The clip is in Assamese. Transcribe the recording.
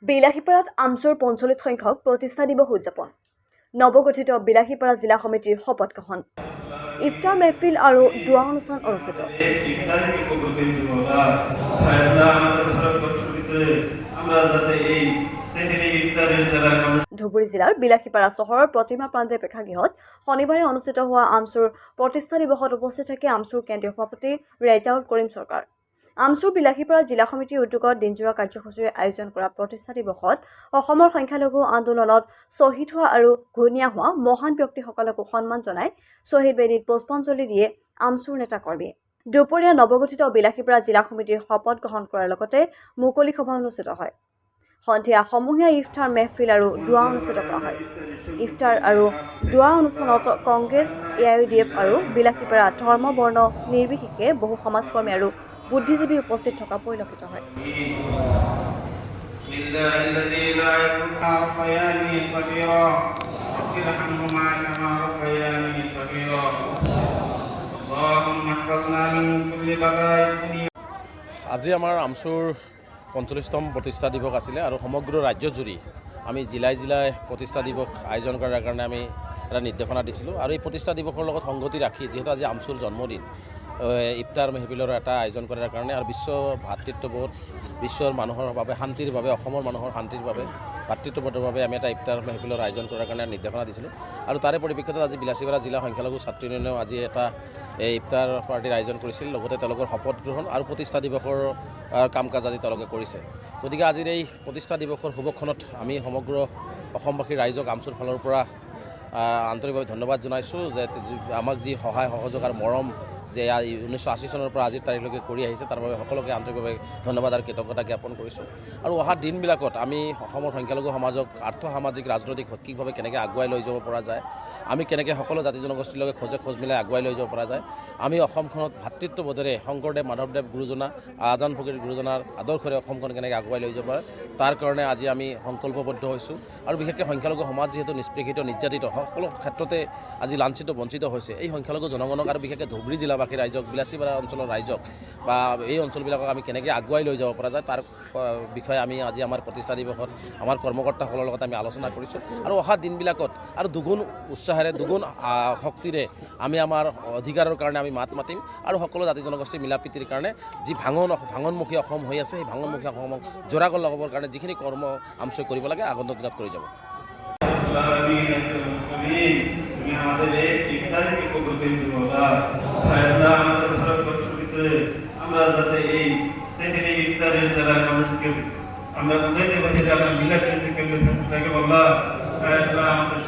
বিলাসীপাৰাত আমচুৰ ৪৫ সংখ্যক প্ৰতিষ্ঠা দিৱস উদযাপন নৱগঠিত বিলাসীপাৰা জিলা সমিতিৰ শপত গ্ৰহণ ইফতাৰ মেহফিল আৰু দোৱা অনুষ্ঠান অনুষ্ঠিত ধুবুৰী জিলাৰ বিলাসীপাৰা চহৰৰ প্ৰতিমা প্ৰান্তে প্ৰেক্ষাগৃহত শনিবাৰে অনুষ্ঠিত হোৱা আমচুৰ প্ৰতিষ্ঠা দিৱসত উপস্থিত থাকে আমচুৰ কেন্দ্ৰীয় সভাপতি ৰেজাউল কৰিম চৰকাৰ। আমচুৰ বিলাসীপাৰা জিলা সমিতিৰ উদ্যোগত দিনজোৰা কাৰ্যসূচীৰে আয়োজন কৰা প্ৰতিষ্ঠা দিৱসত অসমৰ সংখ্যালঘু আন্দোলনত শ্বহীদ হোৱা আৰু ঘূৰ্ণীয়া হোৱা মহান ব্যক্তিসকলকো সন্মান জনাই শ্বহীদ বেদীত পুষ্পাঞ্জলি দিয়ে আমচুৰ নেতাকৰ্মীয়ে। দুপৰীয়া নৱগঠিত বিলাসীপাৰা জিলা সমিতিৰ শপত গ্ৰহণ কৰাৰ লগতে মুকলি সভা অনুষ্ঠিত হয়। সন্ধিয়া সমূহীয়া ইফতাৰ মেহফিল আৰু দোৱা অনুষ্ঠিত কৰা হয়। ইফতাৰ আৰু দোৱা অনুষ্ঠানত কংগ্ৰেছ, AIUDF আৰু বিলাসীপাৰা ধৰ্ম বৰ্ণ নিৰ্বিশেষে বহু সমাজকৰ্মী আৰু বুদ্ধিজীৱী উপস্থিত থকা পৰিলক্ষিত হয়। আজি আমাৰ আমচুৰ ৪৫তম প্ৰতিষ্ঠা দিৱস আছিলে আৰু সমগ্ৰ ৰাজ্যজুৰি আমি জিলাই জিলাই প্ৰতিষ্ঠা দিৱস আয়োজন কৰাৰ কাৰণে আমি এটা নিৰ্দেশনা দিছিলোঁ আৰু এই প্ৰতিষ্ঠা দিৱসৰ লগত সংগতি ৰাখি যিহেতু আজি আমচুৰ জন্মদিন ইফতাৰ মেহফিলৰ এটা আয়োজন কৰাৰ কাৰণে আৰু বিশ্ব ভাতৃত্ববোধ বিশ্বৰ মানুহৰ বাবে শান্তিৰ বাবে অসমৰ মানুহৰ শান্তিৰ বাবে ভাতৃত্ববোধৰ বাবে আমি এটা ইফতাৰ মেহফিলৰ আয়োজন কৰাৰ কাৰণে নিৰ্দেশনা দিছিলোঁ আৰু তাৰে পৰিপ্ৰেক্ষিতত আজি বিলাসীপাৰা জিলা সংখ্যালঘু ছাত্ৰ ইউনিয়নেও আজি এটা ইফতাৰ পাৰ্টিৰ আয়োজন কৰিছিল লগতে তেওঁলোকৰ শপত গ্ৰহণ আৰু প্ৰতিষ্ঠা দিৱসৰ কাম কাজ আজি তেওঁলোকে কৰিছে। গতিকে আজিৰ এই প্ৰতিষ্ঠা দিৱসৰ শুভক্ষণত আমি সমগ্ৰ অসমবাসী ৰাইজক আমচুৰ ফালৰ পৰা আন্তৰিকভাৱে ধন্যবাদ জনাইছোঁ যে আমাক যি সহায় সহযোগ আৰু মৰম যে 1980 চনৰ পৰা আজিৰ তাৰিখলৈকে কৰি আহিছে তাৰ বাবে সকলোকে আন্তৰিকভাৱে ধন্যবাদ আৰু কৃতজ্ঞতা জ্ঞাপন কৰিছোঁ। আৰু অহা দিনবিলাকত আমি অসমৰ সংখ্যালঘু সমাজক আৰ্থ সামাজিক ৰাজনৈতিক শৈক্ষিকভাৱে কেনেকৈ আগুৱাই লৈ যাব পৰা যায়, আমি কেনেকৈ সকলো জাতি জনগোষ্ঠীৰ লগত খোজ মিলাই আগুৱাই লৈ যাব পৰা যায়, আমি অসমখনত ভাতৃত্ববোধেৰে শংকৰদেৱ মাধৱদেৱ গুৰুজনা আজান ফকীৰ গুৰুজনাৰ আদৰ্শৰে অসমখন কেনেকৈ আগুৱাই লৈ যাব পাৰে তাৰ কাৰণে আজি আমি সংকল্পবদ্ধ হৈছোঁ। আৰু বিশেষকৈ সংখ্যালঘু সমাজ যিহেতু নিষ্পেষিত নিৰ্যাতিত সকলো ক্ষেত্ৰতে আজি লাঞ্ছিত বঞ্চিত হৈছে, এই সংখ্যালঘু জনগণক আৰু বিশেষকৈ ধুবুৰী জিলাবাসী ৰাইজক বিলাসীপাৰা অঞ্চলৰ ৰাইজক বা এই অঞ্চলবিলাকক আমি কেনেকৈ আগুৱাই লৈ যাব পৰা যায় তাৰ বিষয়ে আমি আজি আমাৰ প্ৰতিষ্ঠা দিৱসত আমাৰ কৰ্মকৰ্তাসকলৰ লগত আমি আলোচনা কৰিছোঁ। আৰু অহা দিনবিলাকত আৰু দুগুণ উৎসাহেৰে দুগুণ শক্তিৰে আমি আমাৰ অধিকাৰৰ কাৰণে আমি মাত মাতিম আৰু সকলো জাতি জনগোষ্ঠীৰ মিলাপ্ৰীতিৰ কাৰণে যি ভাঙনমুখী অসম হৈ আছে সেই ভাঙনমুখী অসমক জোৰাকৈ লগাবৰ কাৰণে যিখিনি কৰ্ম আমচুই কৰিব লাগে আগন্তুক দিনত কৰি যাব। আমরা যাতে এই সেহরি ইফতারের দ্বারা মানুষকে আমরা বুঝাইতে পারি যে আমরা মিলাদ করতে কেমন থাকে আল্লাহ আমাদের